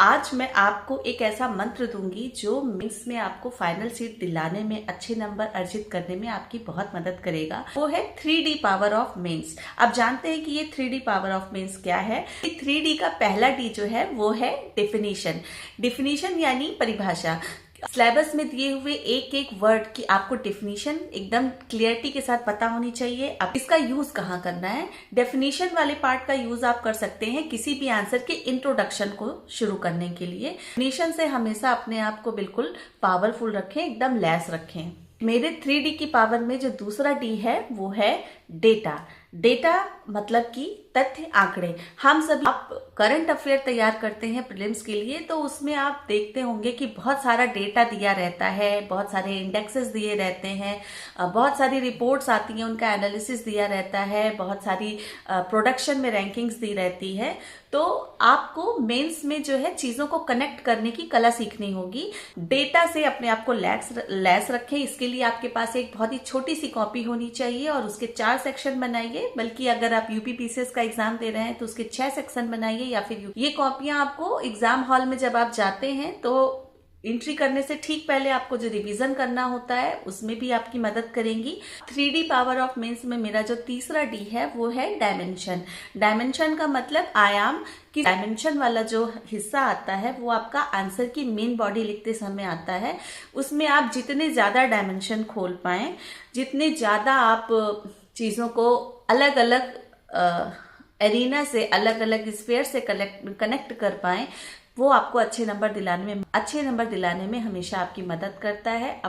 आज मैं आपको एक ऐसा मंत्र दूंगी जो मेंस में आपको फाइनल सीट दिलाने में, अच्छे नंबर अर्जित करने में आपकी बहुत मदद करेगा। वो है 3D पावर ऑफ मेंस। आप जानते हैं कि ये 3D पावर ऑफ मेंस क्या है। 3D का पहला डी जो है वो है डेफिनेशन। डेफिनेशन यानी परिभाषा। सिलेबस में दिए हुए एक एक वर्ड की आपको डेफिनेशन एकदम क्लियरिटी के साथ पता होनी चाहिए। अब इसका यूज कहाँ करना है। डेफिनेशन वाले पार्ट का यूज आप कर सकते हैं किसी भी आंसर के इंट्रोडक्शन को शुरू करने के लिए। डेफिनेशन से हमेशा अपने आप को बिल्कुल पावरफुल रखें, एकदम लैस रखें। मेरे 3D की पावर में जो दूसरा डी है वो है डेटा। डेटा मतलब कि तथ्य, आंकड़े। हम सभी आप करंट अफेयर तैयार करते हैं प्रीलिम्स के लिए, तो उसमें आप देखते होंगे कि बहुत सारा डेटा दिया रहता है, बहुत सारे इंडेक्सेस दिए रहते हैं, बहुत सारी रिपोर्ट्स आती हैं, उनका एनालिसिस दिया रहता है, बहुत सारी प्रोडक्शन में रैंकिंग्स दी रहती है। तो आपको मेंस में जो है चीजों को कनेक्ट करने की कला सीखनी होगी। डेटा से अपने आप को लैस रखें। इसके लिए आपके पास एक बहुत ही छोटी सी कॉपी होनी चाहिए और उसके 4 सेक्शन बनाइए। बल्कि अगर आप यूपीपीसीएस का एग्जाम दे रहे हैं तो उसके 6 सेक्शन बनाइए। या फिर ये कॉपियां आपको एग्जाम हॉल में जब आप जाते हैं तो एंट्री करने से ठीक पहले आपको जो रिवीजन करना होता है उसमें भी आपकी मदद करेंगी। 3D पावर ऑफ मेंस में मेरा जो तीसरा डी है वो है डायमेंशन। डायमेंशन का मतलब आयाम। कि डायमेंशन वाला जो हिस्सा आता है वो आपका आंसर की मेन बॉडी लिखते समय आता है। उसमें आप जितने ज्यादा डायमेंशन खोल पाए, जितने ज्यादा आप चीजों को अलग अलग एरिना से, अलग अलग स्फीयर से कनेक्ट कर पाए, वो आपको अच्छे नंबर दिलाने में हमेशा आपकी मदद करता है।